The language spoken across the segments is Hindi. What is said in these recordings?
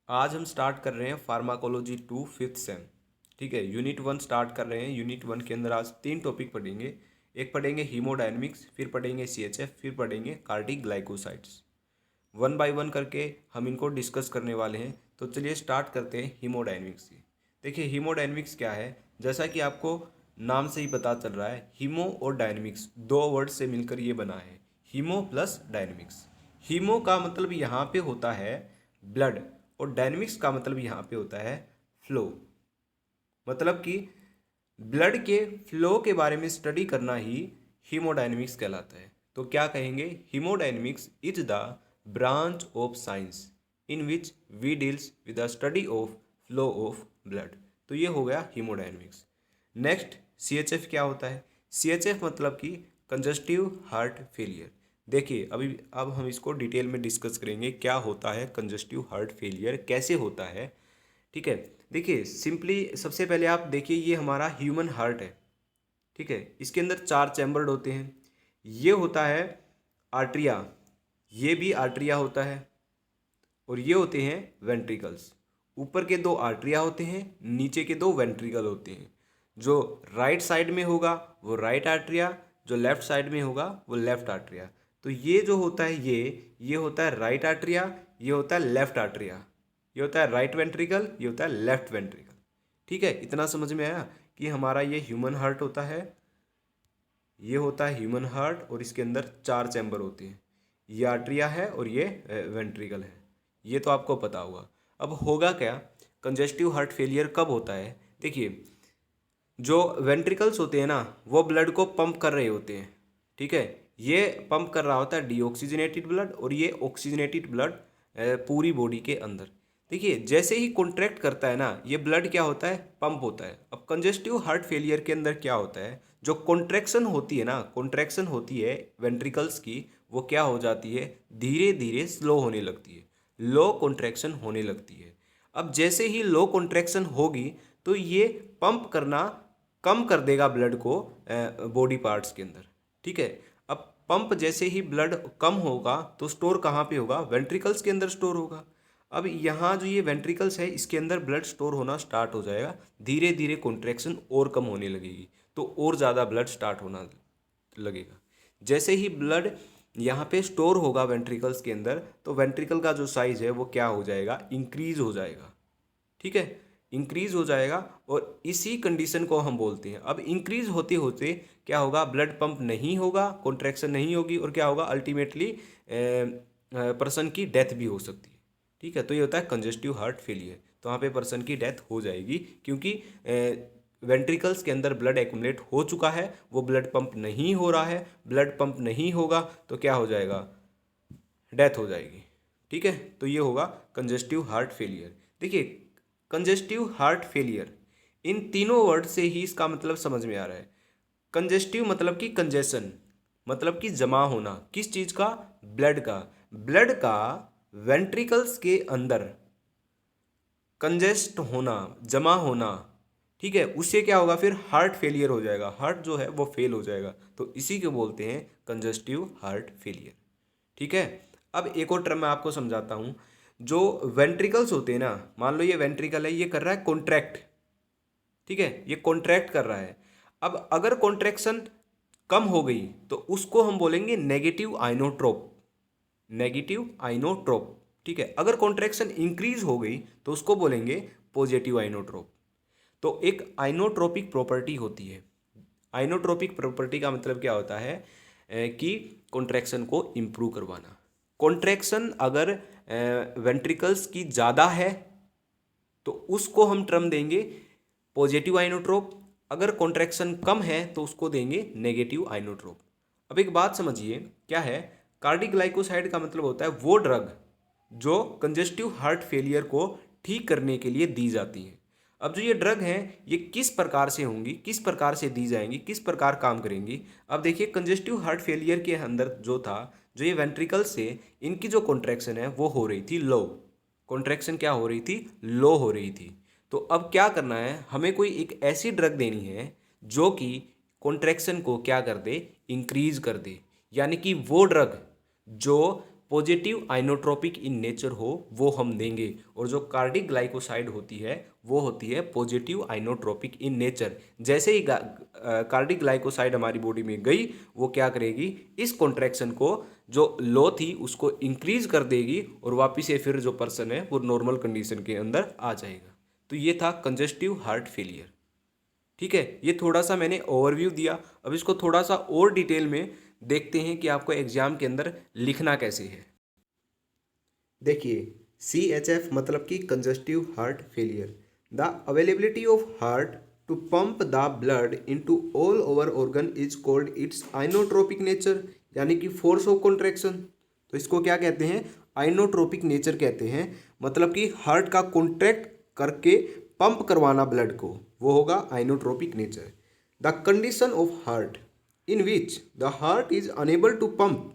आज हम स्टार्ट कर रहे हैं फार्माकोलॉजी 2 फिफ्थ सेम। ठीक है, यूनिट 1 स्टार्ट कर रहे हैं। यूनिट 1 के अंदर आज 3 टॉपिक पढ़ेंगे। एक पढ़ेंगे हीमोडायनेमिक्स, फिर पढ़ेंगे सीएचएफ, फिर पढ़ेंगे कार्डियोग्लाइकोसाइड्स। वन बाय वन करके हम इनको डिस्कस करने वाले हैं। तो चलिए स्टार्ट करते हैं हीमोडायनेमिक्स से। देखिए हीमोडायनेमिक्स क्या है, जैसा कि आपको नाम से ही पता चल रहा है, हीमो और डायनेमिक्स दो वर्ड से मिलकर ये बना है, हीमो प्लस डायनेमिक्स। हीमो का मतलब यहाँ पे होता है ब्लड, और डायनेमिक्स का मतलब यहाँ पे होता है फ्लो। मतलब कि ब्लड के फ्लो के बारे में स्टडी करना ही हीमोडायनेमिक्स कहलाता है। तो क्या कहेंगे, haemodynamics is the branch of science in which we deals with the study of flow of blood. तो ये हो गया हीमोडायनेमिक्स। नेक्स्ट सीएचएफ क्या होता है। सीएचएफ मतलब कि कंजस्टिव हार्ट फेलियर। देखिए अब हम इसको डिटेल में डिस्कस करेंगे, क्या होता है कंजस्टिव हार्ट फेलियर, कैसे होता है। ठीक है, देखिए सिंपली सबसे पहले आप देखिए, ये हमारा ह्यूमन हार्ट है। ठीक है, इसके अंदर 4 चैम्बर्ड होते हैं। ये होता है आर्ट्रिया, ये भी आर्ट्रिया होता है, और ये होते हैं वेंट्रिकल्स। ऊपर के 2 आर्ट्रिया होते हैं, नीचे के 2 वेंट्रिकल होते हैं। जो राइट साइड में होगा वो राइट आर्ट्रिया, जो लेफ्ट साइड में होगा वो लेफ्ट आर्ट्रिया। तो ये जो होता है ये होता है राइट आर्ट्रिया, ये होता है लेफ्ट आर्ट्रिया, ये होता है राइट वेंट्रिकल, ये होता है लेफ्ट वेंट्रिकल। ठीक है, इतना समझ में आया कि हमारा ये ह्यूमन हार्ट होता है। ये होता है ह्यूमन हार्ट, और इसके अंदर 4 चैम्बर होते हैं। ये आर्ट्रिया है और ये वेंट्रिकल है। ये तो आपको पता होगा। अब होगा क्या, कंजेस्टिव हार्ट फेलियर कब होता है। देखिए जो वेंट्रिकल्स होते हैं ना, वो ब्लड को पंप कर रहे होते हैं। ठीक है, ये पंप कर रहा होता है डीऑक्सीजनेटेड ब्लड, और ये ऑक्सीजनेटेड ब्लड पूरी बॉडी के अंदर। देखिए जैसे ही कॉन्ट्रैक्ट करता है ना, ये ब्लड क्या होता है, पंप होता है। अब कंजेस्टिव हार्ट फेलियर के अंदर क्या होता है, जो कॉन्ट्रैक्शन होती है ना, कॉन्ट्रैक्शन होती है वेंट्रिकल्स की, वो क्या हो जाती है, धीरे धीरे स्लो होने लगती है, लो कॉन्ट्रैक्शन होने लगती है। अब जैसे ही लो कॉन्ट्रैक्शन होगी तो ये पंप करना कम कर देगा ब्लड को बॉडी पार्ट्स के अंदर। ठीक है, अब पंप जैसे ही ब्लड कम होगा तो स्टोर कहाँ पे होगा, वेंट्रिकल्स के अंदर स्टोर होगा। अब यहाँ जो ये वेंट्रिकल्स है, इसके अंदर ब्लड स्टोर होना स्टार्ट हो जाएगा, धीरे धीरे कॉन्ट्रैक्शन और कम होने लगेगी, तो और ज़्यादा ब्लड स्टार्ट होना लगेगा। जैसे ही ब्लड यहाँ पे स्टोर होगा वेंट्रिकल्स के अंदर, तो वेंट्रिकल का जो साइज है वो क्या हो जाएगा, इंक्रीज हो जाएगा। ठीक है, इंक्रीज हो जाएगा, और इसी कंडीशन को हम बोलते हैं। अब इंक्रीज होते होते क्या होगा, ब्लड पंप नहीं होगा, कॉन्ट्रैक्शन नहीं होगी, और क्या होगा, अल्टीमेटली पर्सन की डेथ भी हो सकती है। ठीक है, तो ये होता है कंजेस्टिव हार्ट फेलियर। तो वहाँ पे पर्सन की डेथ हो जाएगी, क्योंकि वेंट्रिकल्स के अंदर ब्लड एक्यूमुलेट हो चुका है, वो ब्लड पंप नहीं हो रहा है। ब्लड पंप नहीं होगा तो क्या हो जाएगा, डेथ हो जाएगी। ठीक है, तो ये होगा कंजेस्टिव हार्ट फेलियर। देखिए कंजेस्टिव हार्ट फेलियर, इन तीनों वर्ड से ही इसका मतलब समझ में आ रहा है। कंजेस्टिव मतलब कि कंजेशन, मतलब कि जमा होना, किस चीज़ का, ब्लड का। ब्लड का वेंट्रिकल्स के अंदर कंजेस्ट होना, जमा होना। ठीक है, उससे क्या होगा, फिर हार्ट फेलियर हो जाएगा, हार्ट जो है वो फेल हो जाएगा। तो इसी को बोलते हैं कंजेस्टिव हार्ट फेलियर। ठीक है, अब एक और टर्म मैं आपको समझाता हूँ। जो वेंट्रिकल्स होते हैं ना, मान लो ये वेंट्रिकल है, ये कर रहा है कॉन्ट्रैक्ट। ठीक है, ये कॉन्ट्रैक्ट कर रहा है। अब अगर कॉन्ट्रैक्शन कम हो गई तो उसको हम बोलेंगे नेगेटिव आइनोट्रोप, नेगेटिव आइनोट्रोप। ठीक है, अगर कॉन्ट्रैक्शन इंक्रीज हो गई तो उसको बोलेंगे पॉजिटिव आइनोट्रोप। तो एक आइनोट्रोपिक प्रॉपर्टी होती है। आइनोट्रोपिक प्रॉपर्टी का मतलब क्या होता है, कि कॉन्ट्रैक्शन को इम्प्रूव करवाना। कॉन्ट्रैक्शन अगर वेंट्रिकल्स की ज़्यादा है तो उसको हम टर्म देंगे पॉजिटिव आइनोट्रोप। अगर कॉन्ट्रैक्शन कम है तो उसको देंगे नेगेटिव आइनोट्रोप। अब एक बात समझिए, क्या है, कार्डियोग्लाइकोसाइड का मतलब होता है वो ड्रग जो कंजेस्टिव हार्ट फेलियर को ठीक करने के लिए दी जाती है। अब जो ये ड्रग हैं, ये किस प्रकार से होंगी, किस प्रकार से दी जाएंगी, किस प्रकार काम करेंगी। अब देखिए कंजेस्टिव हार्ट फेलियर के अंदर जो था, जो ये वेंट्रिकल से इनकी जो कॉन्ट्रैक्शन है वो हो रही थी लो। कॉन्ट्रैक्शन क्या हो रही थी, लो हो रही थी। तो अब क्या करना है, हमें कोई एक ऐसी ड्रग देनी है जो कि कॉन्ट्रैक्शन को क्या कर दे, इंक्रीज कर दे। यानी कि वो ड्रग जो पॉजिटिव आइनोट्रोपिक इन नेचर हो वो हम देंगे, और जो कार्डिक ग्लाइकोसाइड होती है वो होती है पॉजिटिव आइनोट्रोपिक इन नेचर। जैसे ही कार्डिक ग्लाइकोसाइड हमारी बॉडी में गई, वो क्या करेगी, इस कॉन्ट्रैक्शन को जो लो थी उसको इंक्रीज कर देगी, और वापिस से फिर जो पर्सन है वो नॉर्मल कंडीशन के अंदर आ जाएगा। तो ये था कंजेस्टिव हार्ट फेलियर। ठीक है, ये थोड़ा सा मैंने ओवरव्यू दिया। अब इसको थोड़ा सा और डिटेल में देखते हैं कि आपको एग्जाम के अंदर लिखना कैसे है। देखिए, CHF मतलब कि congestive heart failure, the availability of heart to pump the blood into all over organ is called its inotropic nature, यानी कि फोर्स ऑफ कॉन्ट्रैक्शन। तो इसको क्या कहते हैं, आइनोट्रोपिक नेचर कहते हैं। मतलब कि हार्ट का कॉन्ट्रैक्ट करके पंप करवाना ब्लड को, वो होगा inotropic nature. The condition of heart in which the heart is unable to pump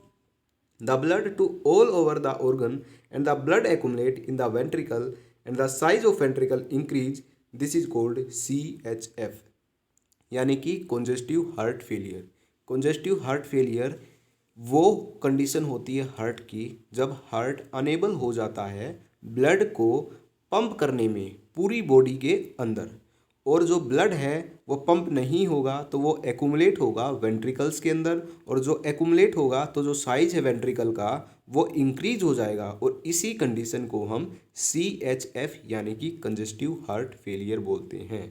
the blood to all over the organ and the blood accumulate in the ventricle and the size of ventricle increase, this is called CHF, यानी कि congestive heart failure। congestive heart failure वो कंडीशन होती है हार्ट की जब हार्ट अनेबल हो जाता है ब्लड को पंप करने में पूरी बॉडी के अंदर, और जो ब्लड है वो पंप नहीं होगा तो वो एक्यूमुलेट होगा वेंट्रिकल्स के अंदर, और जो एक्यूमुलेट होगा तो जो साइज है वेंट्रिकल का वो इंक्रीज हो जाएगा, और इसी कंडीशन को हम CHF यानी कि कंजेस्टिव हार्ट फेलियर बोलते हैं।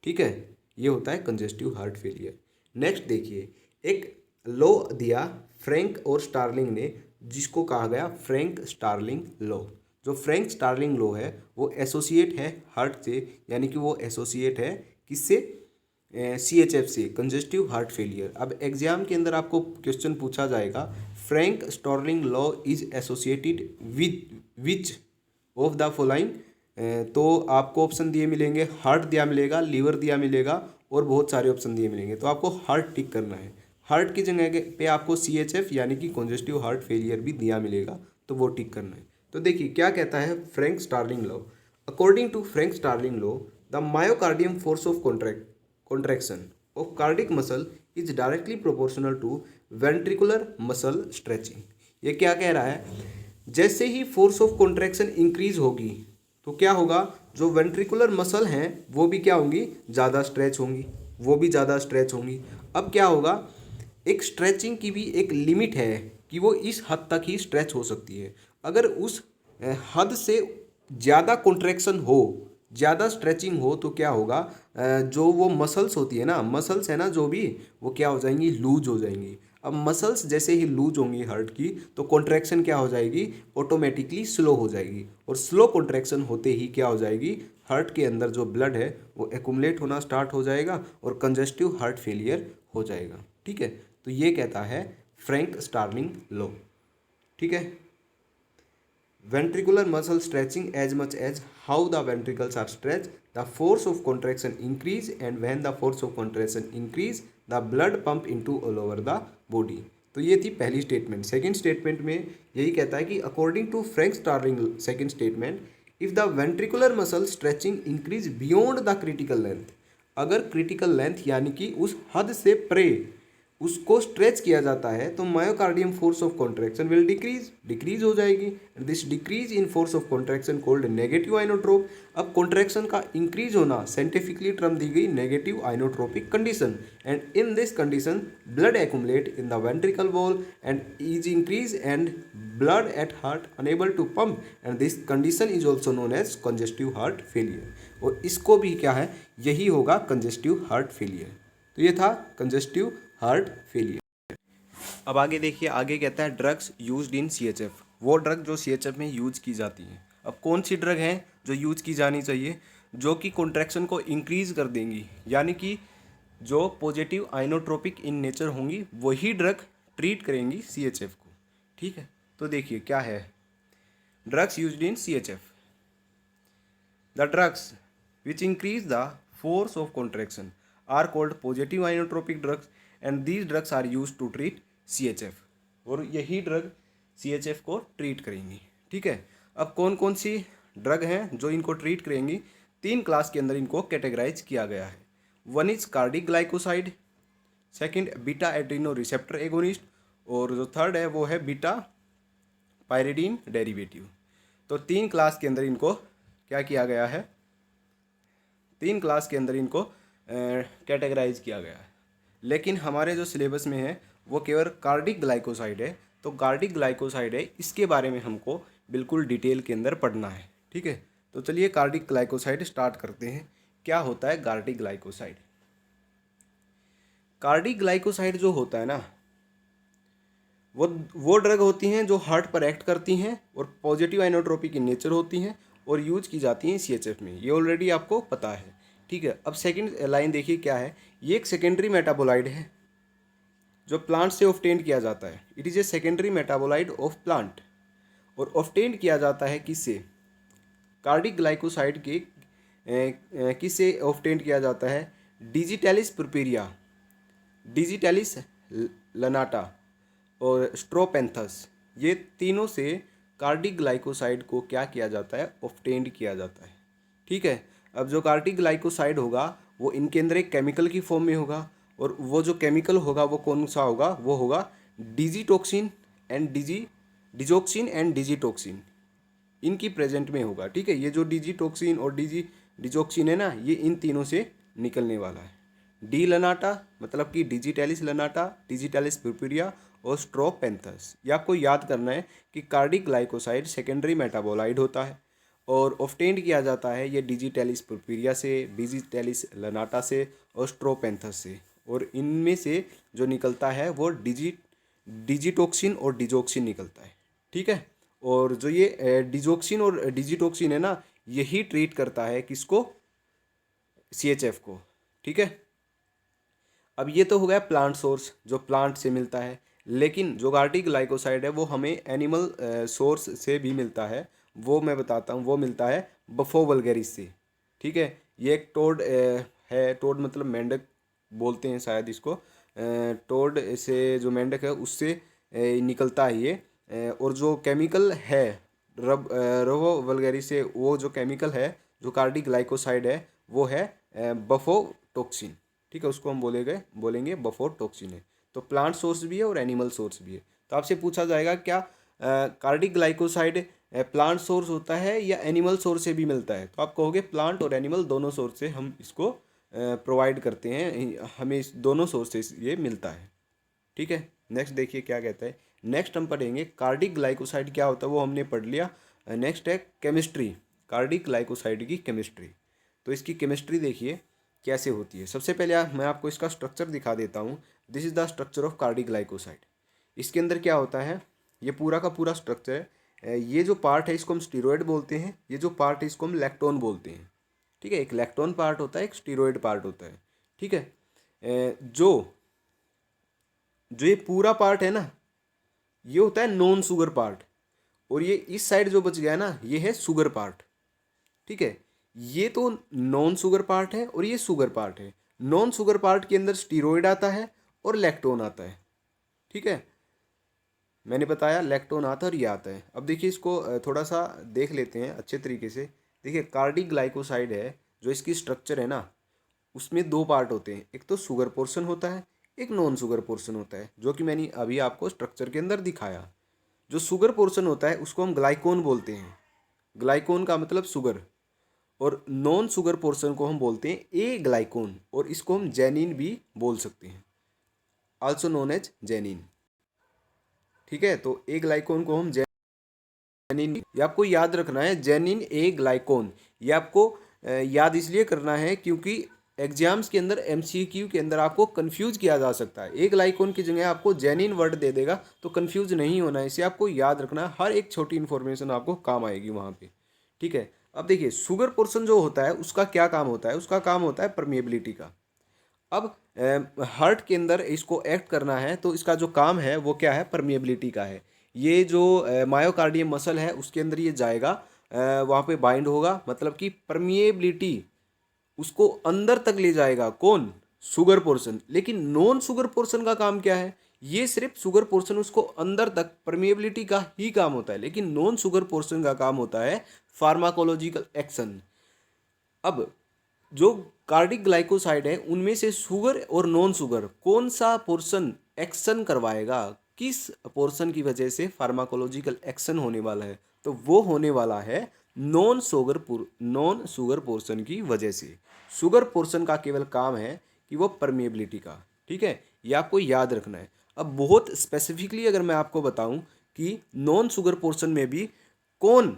ठीक है, ये होता है कंजेस्टिव हार्ट फेलियर। नेक्स्ट देखिए, एक लॉ दिया फ्रैंक और स्टार्लिंग ने, जिसको कहा गया फ्रैंक स्टार्लिंग लॉ। जो फ्रैंक स्टार्लिंग लॉ है वो एसोसिएट है हार्ट से, यानी कि वो एसोसिएट है किससे, CHF से, कंजेस्टिव हार्ट फेलियर। अब एग्जाम के अंदर आपको क्वेश्चन पूछा जाएगा, Frank Starling law is associated which of the following, तो आपको ऑप्शन दिए मिलेंगे, हार्ट दिया मिलेगा, लीवर दिया मिलेगा, और बहुत सारे ऑप्शन दिए मिलेंगे। तो आपको हार्ट टिक करना है। हार्ट की जगह पे आपको CHF यानी कि कंजेस्टिव हार्ट फेलियर भी दिया मिलेगा, तो वो टिक करना है। तो देखिए क्या कहता है Frank Starling law. According to Frank Starling law, the myocardium force of contraction of cardiac muscle is directly proportional to ventricular muscle stretching। ये क्या कह रहा है, जैसे ही फोर्स ऑफ कॉन्ट्रैक्शन इंक्रीज होगी तो क्या होगा, जो वेंट्रिकुलर मसल हैं वो भी क्या होंगी, ज़्यादा स्ट्रेच होंगी, वो भी ज़्यादा स्ट्रेच होंगी। अब क्या होगा, एक स्ट्रेचिंग की भी एक लिमिट है कि वो इस हद तक ही स्ट्रेच हो सकती है। अगर उस हद से ज़्यादा कॉन्ट्रैक्शन हो, ज़्यादा स्ट्रेचिंग हो, तो क्या होगा, जो वो मसल्स होती है ना, मसल्स है ना जो भी, वो क्या हो जाएंगी, लूज हो जाएंगी। अब मसल्स जैसे ही लूज होंगी हार्ट की, तो कॉन्ट्रैक्शन क्या हो जाएगी, ऑटोमेटिकली स्लो हो जाएगी, और स्लो कॉन्ट्रैक्शन होते ही क्या हो जाएगी, हार्ट के अंदर जो ब्लड है वो एक्यूमुलेट होना स्टार्ट हो जाएगा, और कंजेस्टिव हार्ट फेलियर हो जाएगा। ठीक है, तो ये कहता है फ्रैंक स्टार्लिंग लॉ। ठीक है, ventricular muscle stretching as much as how the ventricles are stretched, the force of contraction increase, and when the force of contraction increase, the blood pump into all over the body। तो ये थी पहली स्टेटमेंट। सेकंड स्टेटमेंट में यही कहता है कि according to Frank Starling second statement, if the ventricular muscle stretching increase beyond the critical length, अगर क्रिटिकल लेंथ यानी कि उस हद से परे उसको स्ट्रेच किया जाता है, तो myocardium force of contraction will decrease हो जाएगी। This decrease in force of contraction called negative inotrope. अब कॉन्ट्रैक्शन का इंक्रीज होना साइंटिफिकली टर्म दी गई negative inotropic condition, and in this condition blood accumulate in the ventricle wall and is increase and blood at heart unable to pump, and this condition is also known as congestive heart failure. और इसको भी क्या है, यही होगा कंजेस्टिव हार्ट फेलियर। तो ये था कंजेस्टिव हार्ट फेलियर। अब आगे देखिए, आगे कहता है ड्रग्स यूज्ड इन CHF, वो ड्रग जो CHF में यूज की जाती हैं। अब कौन सी ड्रग हैं जो यूज की जानी चाहिए, जो कि कॉन्ट्रैक्शन को इंक्रीज कर देंगी, यानी कि जो पॉजिटिव आइनोट्रोपिक इन नेचर होंगी वही ड्रग ट्रीट करेंगी CHF को। ठीक है, तो देखिए क्या है, drugs used in CHF, the drugs which increase the force of contraction are called positive inotropic drugs, and these drugs are use to treat CHF, और यही ड्रग CHF को ट्रीट करेंगी। ठीक है, अब कौन कौन सी ड्रग हैं जो इनको ट्रीट करेंगी, 3 क्लास के अंदर इनको कैटेगराइज किया गया है। One is cardiac glycoside, second beta Adreno receptor agonist, और जो थर्ड है वो है बीटा पायरिडीन डेरिवेटिव। तो 3 क्लास के अंदर इनको क्या किया गया है, 3 क्लास के अंदर इनको कैटेगराइज किया गया है। लेकिन हमारे जो सिलेबस में है वो केवल कार्डिक ग्लाइकोसाइड है। तो कार्डिक ग्लाइकोसाइड है, इसके बारे में हमको बिल्कुल डिटेल के अंदर पढ़ना है। ठीक है, तो चलिए कार्डिक ग्लाइकोसाइड स्टार्ट करते हैं। क्या होता है कार्डिक ग्लाइकोसाइड? कार्डिक ग्लाइकोसाइड जो होता है ना, वो ड्रग होती हैं जो हार्ट पर एक्ट करती हैं और पॉजिटिव आइनोट्रोपिक इन नेचर होती हैं और यूज की जाती हैं CHF में। ये ऑलरेडी आपको पता है। ठीक है, अब सेकंड लाइन देखिए क्या है। ये एक सेकेंडरी मेटाबोलाइड है जो प्लांट से ऑब्टेन किया जाता है। It is a secondary metabolite of plant. और ऑब्टेन किया जाता है किससे? कार्डिक ग्लाइकोसाइड के किससे ऑब्टेन किया जाता है? डिजिटैलिस पुरपुरिया, डिजिटैलिस लनाटा और स्ट्रोपेंथस, ये तीनों से कार्डिक ग्लाइकोसाइड को क्या किया जाता है? ऑब्टेन्ड किया जाता है। ठीक है, अब जो कार्डिक ग्लाइकोसाइड होगा वो इनके अंदर एक केमिकल की फॉर्म में होगा और वो जो केमिकल होगा वो कौन सा होगा? वो होगा digitoxin and digoxin and digitoxin, इनकी प्रेजेंट में होगा। ठीक है, ये जो डिजिटॉक्सिन और डिजोक्सिन है ना, ये इन तीनों से निकलने वाला है। डी लनाटा मतलब कि डिजिटैलिस लनाटा, डिजिटैलिस पुरपुरिया और स्ट्रोपेंथस। ये आपको याद करना है कि कार्डिक ग्लाइकोसाइड सेकेंडरी मेटाबोलाइड होता है और ऑब्टेन्ड किया जाता है ये डिजिटैलिस पुरपुरिया से, डिजिटैलिस लनाटा से और स्ट्रोपेंथस से। और इनमें से जो निकलता है वो डिजिटॉक्सिन और डिजोक्सिन निकलता है। ठीक है, और जो ये डिजोक्सिन और डिजिटॉक्सिन है ना, यही ट्रीट करता है किसको? CHF को। ठीक है, अब ये तो हो गया प्लांट सोर्स जो प्लांट से मिलता है। लेकिन जो कार्डिक ग्लाइकोसाइड है वो हमें एनिमल सोर्स से भी मिलता है। वो मैं बताता हूँ, वो मिलता है बफो वल्गेरिस से। ठीक है, ये एक टोड है। टोड मतलब मेंढक बोलते हैं शायद इसको। टोड से जो मेंढक है उससे निकलता है ये। और जो केमिकल है रबो वल्गेरिस से, वो जो केमिकल है जो कार्डिक ग्लाइकोसाइड है वो है बफोटॉक्सिन। ठीक है, उसको हम बोलेंगे बफोटॉक्सिन है। तो प्लांट सोर्स भी है और एनिमल सोर्स भी है। तो आपसे पूछा जाएगा क्या कार्डिक ग्लाइकोसाइड प्लांट सोर्स होता है या एनिमल सोर्स से भी मिलता है? तो आप कहोगे प्लांट और एनिमल दोनों सोर्स से हम इसको प्रोवाइड करते हैं, हमें इस दोनों सोर्स से ये मिलता है। ठीक है, नेक्स्ट देखिए क्या कहता है। नेक्स्ट हम पढ़ेंगे कार्डिक ग्लाइकोसाइड क्या होता है, वो हमने पढ़ लिया। नेक्स्ट है केमिस्ट्री, कार्डिक ग्लाइकोसाइड की केमिस्ट्री। तो इसकी केमिस्ट्री देखिए कैसे होती है। सबसे पहले मैं आपको इसका स्ट्रक्चर दिखा देता हूँ। This is the structure of cardiac glycoside. इसके अंदर क्या होता है, ये पूरा का पूरा स्ट्रक्चर है। ये जो पार्ट है इसको हम स्टीरॉयड बोलते हैं, ये जो पार्ट है इसको हम लैक्टोन बोलते हैं। ठीक है, एक लैक्टोन पार्ट होता है, एक स्टीरॉयड पार्ट होता है। ठीक है, जो ये पूरा पार्ट है ना, ये होता है नॉन शुगर पार्ट। और ये इस साइड जो बच गया ना, ये है शुगर पार्ट। ठीक है, ये तो नॉन शुगर पार्ट है और ये शुगर पार्ट है। नॉन शुगर पार्ट के अंदर स्टीरॉयड आता है और लैक्टोन आता है। ठीक है, मैंने बताया लैक्टोन आता है और ये आता है। अब देखिए इसको थोड़ा सा देख लेते हैं अच्छे तरीके से। देखिए कार्डिक ग्लाइकोसाइड है, जो इसकी स्ट्रक्चर है ना, उसमें 2 पार्ट होते हैं। एक तो शुगर पोर्शन होता है, एक नॉन शुगर पोर्शन होता है, जो कि मैंने अभी आपको स्ट्रक्चर के अंदर दिखाया। जो शुगर पोर्शन होता है उसको हम ग्लाइकोन बोलते हैं। ग्लाइकोन का मतलब शुगर। और नॉन शुगर पोर्शन को हम बोलते हैं ए ग्लाइकोन, और इसको हम जेनिन भी बोल सकते हैं, आल्सो नोन एज जेनिन। ठीक है, तो ए ग्लाइकोन को हम जेनिन, ये आपको याद रखना है, जेनिन ए ग्लाइकोन। ये आपको याद इसलिए करना है क्योंकि एग्जाम्स के अंदर MCQ के अंदर आपको कंफ्यूज किया जा सकता है। ए ग्लाइकोन की जगह आपको जेनिन वर्ड दे देगा, तो कंफ्यूज नहीं होना है। इसे आपको याद रखना है, हर एक छोटी इन्फॉर्मेशन आपको काम आएगी वहाँ पे। ठीक है, अब देखिए शुगर पोर्शन जो होता है उसका क्या काम होता है? उसका काम होता है परमिएबिलिटी का। अब हार्ट के अंदर इसको एक्ट करना है, तो इसका जो काम है वो क्या है? परमिएबिलिटी का है। ये जो मायोकार्डियम मसल है उसके अंदर ये जाएगा, वहाँ पे बाइंड होगा, मतलब कि परमिएबिलिटी उसको अंदर तक ले जाएगा। कौन? Sugar portion. लेकिन नॉन शुगर पोर्शन का काम क्या है? ये सिर्फ शुगर पोर्शन उसको अंदर तक परमिएबिलिटी का ही काम होता है, लेकिन नॉन शुगर पोर्शन का काम होता है फार्माकोलॉजिकल एक्शन। अब जो कार्डिक ग्लाइकोसाइड है उनमें से शुगर और नॉन शुगर कौन सा पोर्शन एक्शन करवाएगा, किस पोर्शन की वजह से फार्माकोलॉजिकल एक्शन होने वाला है, तो वो होने वाला है नॉन शुगर पोर्शन की वजह से। शुगर पोर्शन का केवल काम है कि वो परमेबिलिटी का, ठीक है, ये आपको याद रखना है। अब बहुत स्पेसिफिकली अगर मैं आपको बताऊं कि नॉन शुगर पोर्शन में भी कौन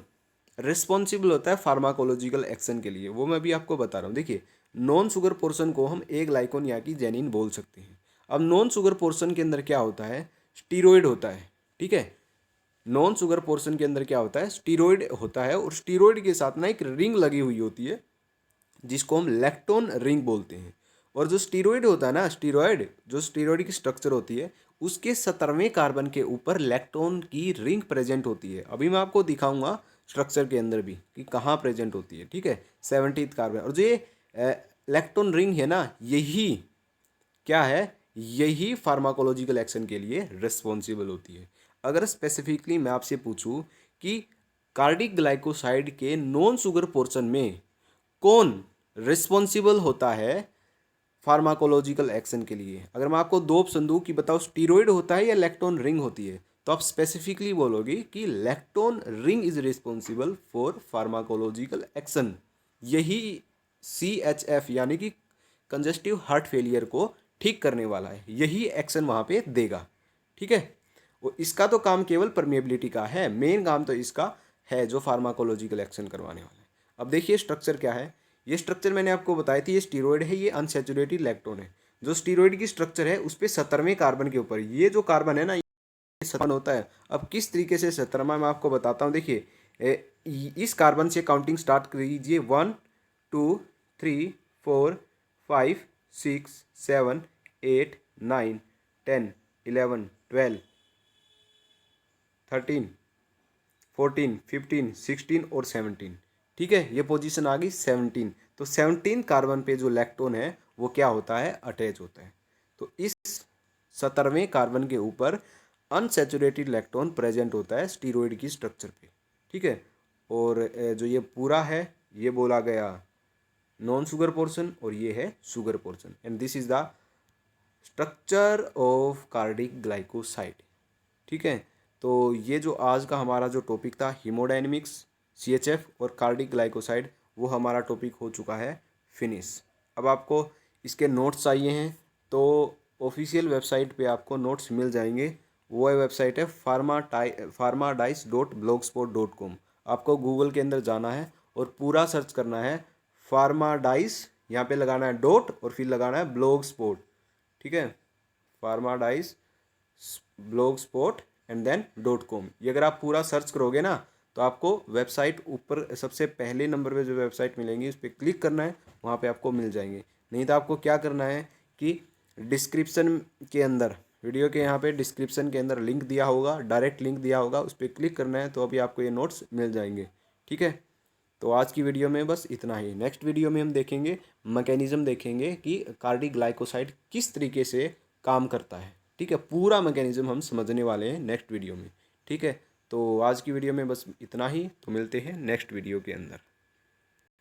रिस्पॉन्सिबल होता है फार्माकोलॉजिकल एक्शन के लिए, वो मैं भी आपको बता रहा हूँ। देखिए, नॉन शुगर पोर्शन को हम ए ग्लाइकोन या कि जेनिन बोल सकते हैं। अब नॉन शुगर पोर्शन के अंदर क्या होता है, स्टीरॉयड होता है, ठीक है। नॉन शुगर पोर्शन के अंदर क्या होता है, स्टीरॉयड होता है, और स्टीरॉयड के साथ ना एक रिंग लगी हुई होती है जिसको हम लैक्टोन रिंग बोलते हैं। और जो स्टीरॉयड होता है ना, जो स्टीरॉयड की स्ट्रक्चर होती है, उसके 17वें कार्बन के ऊपर लैक्टोन की रिंग प्रेजेंट होती है। अभी मैं आपको दिखाऊंगा स्ट्रक्चर के अंदर भी कि कहाँ प्रेजेंट होती है, ठीक है, 17th कार्बन। और जो ये लैक्टोन रिंग है ना, यही क्या है, यही फार्माकोलॉजिकल एक्शन के लिए रिस्पॉन्सिबल होती है। अगर स्पेसिफिकली मैं आपसे पूछूं कि कार्डिक ग्लाइकोसाइड के नॉन शुगर पोर्शन में कौन रिस्पॉन्सिबल होता है फार्माकोलॉजिकल एक्शन के लिए, अगर मैं आपको दो ऑप्शन दूं कि बताओ स्टीरॉयड होता है या लैक्टोन रिंग होती है, तो आप स्पेसिफिकली बोलोगे कि lactone ring is responsible for pharmacological action. यही CHF यानी कि कंजेस्टिव हार्ट फेलियर को ठीक करने वाला है, यही एक्शन वहाँ पे देगा, ठीक है। वो इसका तो काम केवल परमेबिलिटी का है, मेन काम तो इसका है जो फार्माकोलॉजिकल एक्शन करवाने वाला है। अब देखिए स्ट्रक्चर क्या है, ये स्ट्रक्चर मैंने आपको बताई थी, ये स्टीरॉयड है, ये अनसैचुरेटेड लैक्टोन है। जो स्टीरॉयड की स्ट्रक्चर है उस पर 17वें कार्बन के ऊपर ये जो कार्बन है ना, ये 17 होता है। अब किस तरीके से 17वां मैं आपको बताता हूँ। देखिए इस कार्बन से काउंटिंग स्टार्ट कीजिए, 1 2 3 4 5 6 7 8 9 10 11 12 13 14 15 16 और 17, ठीक है, ये पोजीशन आ गई 17। तो 17 कार्बन पे जो लैक्टोन है वो क्या होता है, अटैच होता है। तो इस 17वें कार्बन के ऊपर अनसैचुरेटेड लैक्टोन प्रेजेंट होता है स्टीरॉयड की स्ट्रक्चर पे, ठीक है। और जो ये पूरा है ये बोला गया नॉन शुगर पोर्शन और ये है sugar portion, and this is the structure of cardiac glycoside, ठीक है। तो ये जो आज का हमारा जो टॉपिक था हीमोडायनेमिक्स, CHF और कार्डिक ग्लाइकोसाइड, वो हमारा टॉपिक हो चुका है फिनिश। अब आपको इसके नोट्स चाहिए हैं तो ऑफिशियल वेबसाइट पे आपको नोट्स मिल जाएंगे। वो वेबसाइट है farmadice.blogspot.com। आपको गूगल के अंदर जाना है और पूरा सर्च करना है फार्माडाइस, यहाँ पे लगाना है डॉट और फिर लगाना है ब्लॉग स्पॉट, ठीक है, Pharmadise blog spot and then .com। ये अगर आप पूरा सर्च करोगे ना तो आपको वेबसाइट ऊपर सबसे पहले नंबर पे जो वेबसाइट मिलेंगी उस पर क्लिक करना है, वहाँ पे आपको मिल जाएंगे। नहीं तो आपको क्या करना है कि डिस्क्रिप्शन के अंदर, वीडियो के यहाँ पे डिस्क्रिप्शन के अंदर लिंक दिया होगा, डायरेक्ट लिंक दिया होगा, उस पर क्लिक करना है तो अभी आपको ये नोट्स मिल जाएंगे, ठीक है। तो आज की वीडियो में बस इतना ही। नेक्स्ट वीडियो में हम देखेंगे मैकेनिज्म, देखेंगे कि कार्डिक ग्लाइकोसाइड किस तरीके से काम करता है, ठीक है, पूरा मैकेनिज्म हम समझने वाले हैं नेक्स्ट वीडियो में, ठीक है। तो आज की वीडियो में बस इतना ही, तो मिलते हैं नेक्स्ट वीडियो के अंदर।